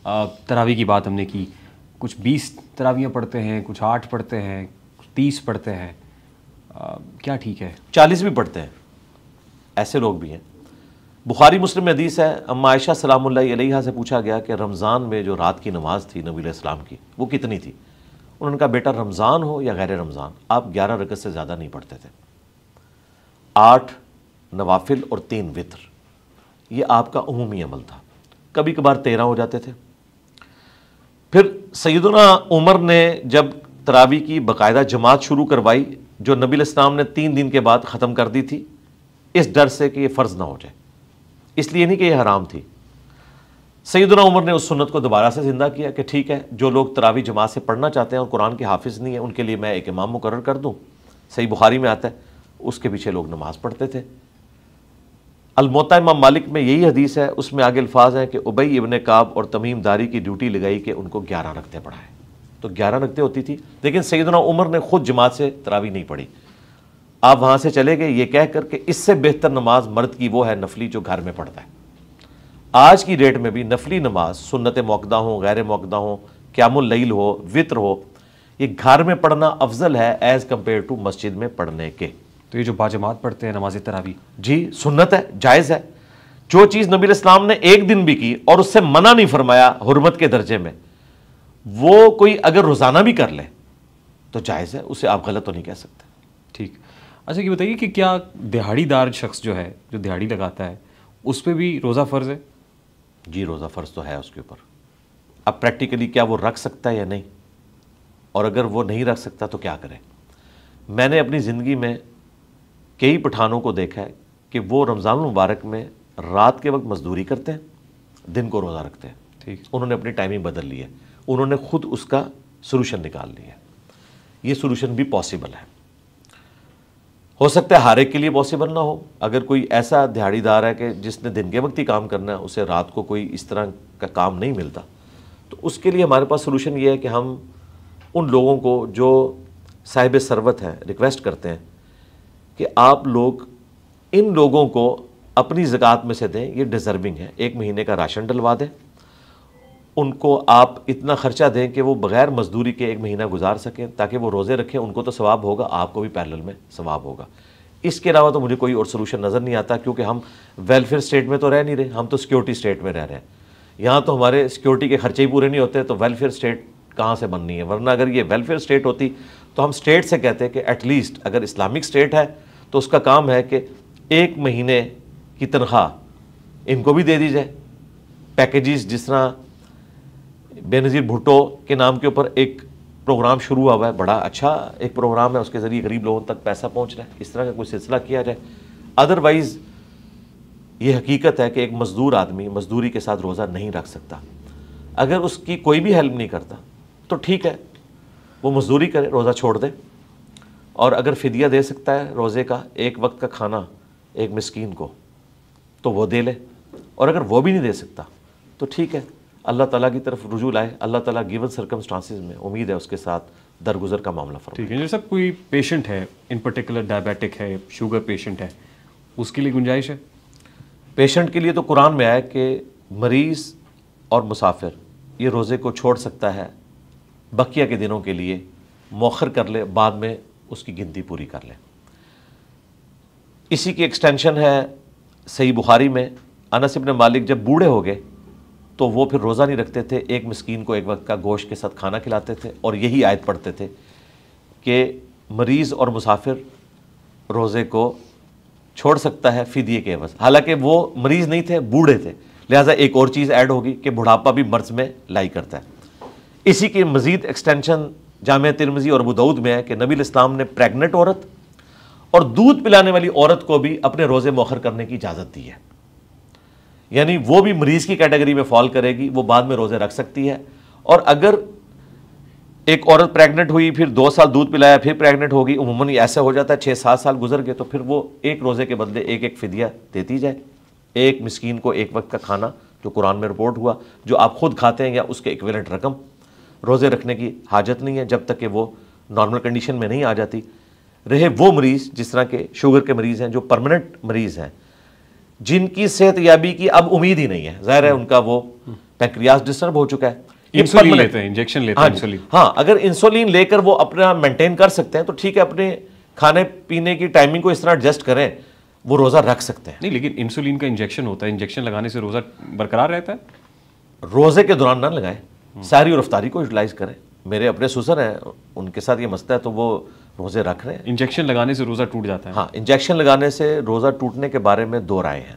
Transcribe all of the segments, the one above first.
تراویح کی بات ہم نے کی، کچھ 20 تراویحیں پڑھتے ہیں، کچھ 8 پڑھتے ہیں، 30 پڑھتے ہیں، کیا ٹھیک ہے؟ 40 بھی پڑھتے ہیں، ایسے لوگ بھی ہیں۔ بخاری مسلم میں حدیث ہے، اما عائشہ سلام اللہ علیہا سے پوچھا گیا کہ رمضان میں جو رات کی نماز تھی نبی علیہ السلام کی وہ کتنی تھی؟ انہوں نے کہا بیٹا رمضان ہو یا غیر رمضان آپ 11 رکعت سے زیادہ نہیں پڑھتے تھے، 8 نوافل اور 3 وتر، یہ آپ کا عمومی عمل تھا، کبھی کبھار 13 ہو جاتے تھے۔ پھر سیدنا عمر نے جب تراویح کی باقاعدہ جماعت شروع کروائی جو نبی علیہ السلام نے 3 دن کے بعد ختم کر دی تھی، اس ڈر سے کہ یہ فرض نہ ہو جائے، اس لیے نہیں کہ یہ حرام تھی۔ سیدنا عمر نے اس سنت کو دوبارہ سے زندہ کیا کہ ٹھیک ہے جو لوگ تراویح جماعت سے پڑھنا چاہتے ہیں اور قرآن کے حافظ نہیں ہیں ان کے لیے میں ایک امام مقرر کر دوں۔ صحیح بخاری میں آتا ہے اس کے پیچھے لوگ نماز پڑھتے تھے۔ الموطا امام مالک میں یہی حدیث ہے، اس میں آگے الفاظ ہیں کہ ابی ابن کعب اور تمیم داری کی ڈیوٹی لگائی کہ ان کو 11 رکعتیں پڑھائیں، تو 11 رکعتیں ہوتی تھی، لیکن سیدنا عمر نے خود جماعت سے تراویح نہیں پڑھی، آپ وہاں سے چلے گئے یہ کہہ کر کہ اس سے بہتر نماز مرد کی وہ ہے نفلی جو گھر میں پڑھتا ہے۔ آج کی ڈیٹ میں بھی نفلی نماز سنت موقدہ ہوں، غیر موقدہ ہوں، قیام اللیل ہو، وطر ہو، یہ گھر میں پڑھنا افضل ہے ایز کمپیئر ٹو مسجد میں پڑھنے کے۔ تو یہ جو باجماعت پڑھتے ہیں نماز تراویح، جی سنت ہے، جائز ہے۔ جو چیز نبی علیہ السلام نے ایک دن بھی کی اور اس سے منع نہیں فرمایا حرمت کے درجے میں، وہ کوئی اگر روزانہ بھی کر لے تو جائز ہے، اسے آپ غلط تو نہیں کہہ سکتے۔ ٹھیک۔ اچھا یہ بتائیے کہ کیا دیہاڑی دار شخص جو ہے جو دیہاڑی لگاتا ہے اس پہ بھی روزہ فرض ہے؟ جی روزہ فرض تو ہے اس کے اوپر، اب پریکٹیکلی کیا وہ رکھ سکتا ہے یا نہیں، اور اگر وہ نہیں رکھ سکتا تو کیا کرے۔ میں نے اپنی زندگی میں کئی پٹھانوں کو دیکھا ہے کہ وہ رمضان المبارک میں رات کے وقت مزدوری کرتے ہیں، دن کو روزہ رکھتے ہیں۔ ٹھیک، انہوں نے اپنی ٹائمنگ بدل لی ہے، انہوں نے خود اس کا سولوشن نکال لیا ہے۔ یہ سولوشن بھی پاسبل ہے، ہو سکتا ہے ہر ایک کے لیے پاسبل نہ ہو۔ اگر کوئی ایسا دیہاڑی دار ہے کہ جس نے دن کے وقت ہی کام کرنا ہے، اسے رات کو کوئی اس طرح کا کام نہیں ملتا، تو اس کے لیے ہمارے پاس سولوشن یہ ہے کہ ہم ان لوگوں کو جو صاحب ثروت ہیں ریکویسٹ کرتے ہیں کہ آپ لوگ ان لوگوں کو اپنی زکوٰۃ میں سے دیں، یہ ڈیزرونگ ہے، 1 مہینے کا راشن ڈلوا دیں، ان کو آپ اتنا خرچہ دیں کہ وہ بغیر مزدوری کے 1 مہینہ گزار سکیں، تاکہ وہ روزے رکھیں، ان کو تو ثواب ہوگا، آپ کو بھی پیرلل میں ثواب ہوگا۔ اس کے علاوہ تو مجھے کوئی اور سولوشن نظر نہیں آتا، کیونکہ ہم ویلفیئر اسٹیٹ میں تو رہ نہیں رہے، ہم تو سیکورٹی اسٹیٹ میں رہ رہے ہیں۔ یہاں تو ہمارے سیکورٹی کے خرچے ہی پورے نہیں ہوتے، تو ویلفیئر اسٹیٹ کہاں سے بننی ہے؟ ورنہ اگر یہ ویلفیئر اسٹیٹ ہوتی تو ہم اسٹیٹ سے کہتے کہ ایٹ لیسٹ اگر اسلامک اسٹیٹ ہے تو اس کا کام ہے کہ 1 مہینے کی تنخواہ ان کو بھی دے دی جائے۔ پیکیجز جس طرح بے نظیر بھٹو کے نام کے اوپر ایک پروگرام شروع ہوا ہے، بڑا اچھا ایک پروگرام ہے، اس کے ذریعے غریب لوگوں تک پیسہ پہنچ رہا ہے، اس طرح کا کوئی سلسلہ کیا جائے۔ ادروائز یہ حقیقت ہے کہ ایک مزدور آدمی مزدوری کے ساتھ روزہ نہیں رکھ سکتا، اگر اس کی کوئی بھی ہیلپ نہیں کرتا تو ٹھیک ہے وہ مزدوری کرے، روزہ چھوڑ دے، اور اگر فدیہ دے سکتا ہے روزے کا 1 وقت کا کھانا ایک مسکین کو تو وہ دے لے، اور اگر وہ بھی نہیں دے سکتا تو ٹھیک ہے اللہ تعالیٰ کی طرف رجوع لائے، اللہ تعالیٰ گیون سرکمسٹانسز میں امید ہے اس کے ساتھ درگزر کا معاملہ فرمائے۔ ٹھیک ہے۔ جیسا کوئی پیشنٹ ہے ان پرٹیکولر ڈائبیٹک ہے، شوگر پیشنٹ ہے، اس کے لیے گنجائش ہے؟ پیشنٹ کے لیے تو قرآن میں آیا کہ مریض اور مسافر یہ روزے کو چھوڑ سکتا ہے، بقیہ کے دنوں کے لیے مؤخر کر لے، بعد میں اس کی گنتی پوری کر لے۔ اسی کی ایکسٹینشن ہے صحیح بخاری میں، انس ابن مالک جب بوڑھے ہو گئے تو وہ پھر روزہ نہیں رکھتے تھے، ایک مسکین کو 1 وقت کا گوشت کے ساتھ کھانا کھلاتے تھے، اور یہی آیت پڑھتے تھے کہ مریض اور مسافر روزے کو چھوڑ سکتا ہے فدیے کے عوض۔ حالانکہ وہ مریض نہیں تھے، بوڑھے تھے، لہٰذا ایک اور چیز ایڈ ہوگی کہ بڑھاپا بھی مرض میں لائی کرتا ہے۔ اسی کی مزید ایکسٹینشن جامع ترمذی اور ابو داؤد میں ہے کہ نبی علیہ السلام نے پریگننٹ عورت اور دودھ پلانے والی عورت کو بھی اپنے روزے مؤخر کرنے کی اجازت دی ہے، یعنی وہ بھی مریض کی کیٹیگری میں فال کرے گی، وہ بعد میں روزے رکھ سکتی ہے۔ اور اگر ایک عورت پریگننٹ ہوئی، پھر 2 سال دودھ پلایا، پھر پریگننٹ ہوگی، عموماً ایسا ہو جاتا ہے 6-7 سال گزر گئے، تو پھر وہ ایک روزے کے بدلے ایک فدیہ دیتی جائے، ایک مسکین کو 1 وقت کا کھانا، جو قرآن میں رپورٹ ہوا، جو آپ خود کھاتے ہیں یا اس کے ایکویلنٹ رقم۔ روزے رکھنے کی حاجت نہیں ہے جب تک کہ وہ نارمل کنڈیشن میں نہیں آ جاتی۔ رہے وہ مریض جس طرح کے شوگر کے مریض ہیں، جو پرماننٹ مریض ہیں، جن کی صحت یابی کی اب امید ہی نہیں ہے، ظاہر ہے ان کا وہ پینکریاس ڈسٹرب ہو چکا ہے. انسولین لیتے ہیں, انجیکشن لیتے ہیں انسولین. ہاں, اگر انسولین لے کر وہ اپنا مینٹین کر سکتے ہیں تو ٹھیک ہے, اپنے کھانے پینے کی ٹائمنگ کو اس طرح ایڈجسٹ کریں, وہ روزہ رکھ سکتے ہیں. نہیں, لیکن انسولین کا انجیکشن ہوتا ہے, انجیکشن لگانے سے روزہ برقرار رہتا ہے. روزے کے دوران نہ لگائیں, سحری اور افطاری کو یوٹیلائز کریں. میرے اپنے سسر ہیں, ان کے ساتھ یہ مسئلہ ہے تو وہ روزے رکھ رہے ہیں. انجیکشن لگانے سے روزہ ٹوٹ جاتا ہے. ہاں, انجیکشن لگانے سے روزہ ٹوٹنے کے بارے میں 2 رائے ہیں.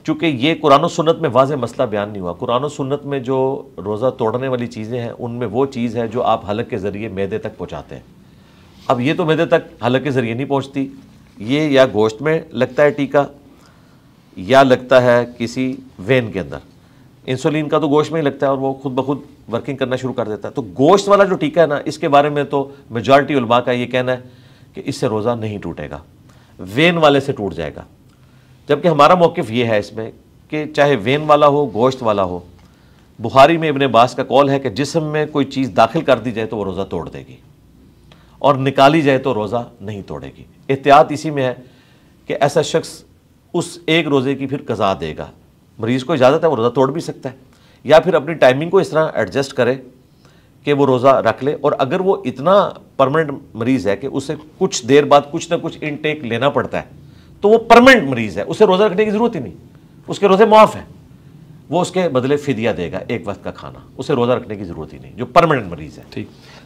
چونکہ یہ قرآن و سنت میں واضح مسئلہ بیان نہیں ہوا. قرآن و سنت میں جو روزہ توڑنے والی چیزیں ہیں ان میں وہ چیز ہے جو آپ حلق کے ذریعے معدے تک پہنچاتے ہیں. اب یہ تو معدے تک حلق کے ذریعے نہیں پہنچتی, یہ یا گوشت میں لگتا ہے ٹیکا یا لگتا ہے کسی وین کے اندر. انسولین کا تو گوشت میں ہی لگتا ہے اور وہ خود بخود ورکنگ کرنا شروع کر دیتا ہے. تو گوشت والا جو ٹیکا ہے نا, اس کے بارے میں تو میجارٹی علماء کا یہ کہنا ہے کہ اس سے روزہ نہیں ٹوٹے گا, وین والے سے ٹوٹ جائے گا. جبکہ ہمارا موقف یہ ہے اس میں کہ چاہے وین والا ہو گوشت والا ہو, بخاری میں ابن عباس کا قول ہے کہ جسم میں کوئی چیز داخل کر دی جائے تو وہ روزہ توڑ دے گی, اور نکالی جائے تو روزہ نہیں توڑے گی. احتیاط اسی میں ہے کہ ایسا شخص اس ایک روزے کی پھر قضا دے گا. مریض کو اجازت ہے وہ روزہ توڑ بھی سکتا ہے, یا پھر اپنی ٹائمنگ کو اس طرح ایڈجسٹ کرے کہ وہ روزہ رکھ لے. اور اگر وہ اتنا پرماننٹ مریض ہے کہ اسے کچھ دیر بعد کچھ نہ کچھ انٹیک لینا پڑتا ہے تو وہ پرماننٹ مریض ہے, اسے روزہ رکھنے کی ضرورت ہی نہیں, اس کے روزے معاف ہیں, وہ اس کے بدلے فدیہ دے گا 1 وقت کا کھانا, اسے روزہ رکھنے کی ضرورت ہی نہیں جو پرماننٹ مریض ہے. ٹھیک.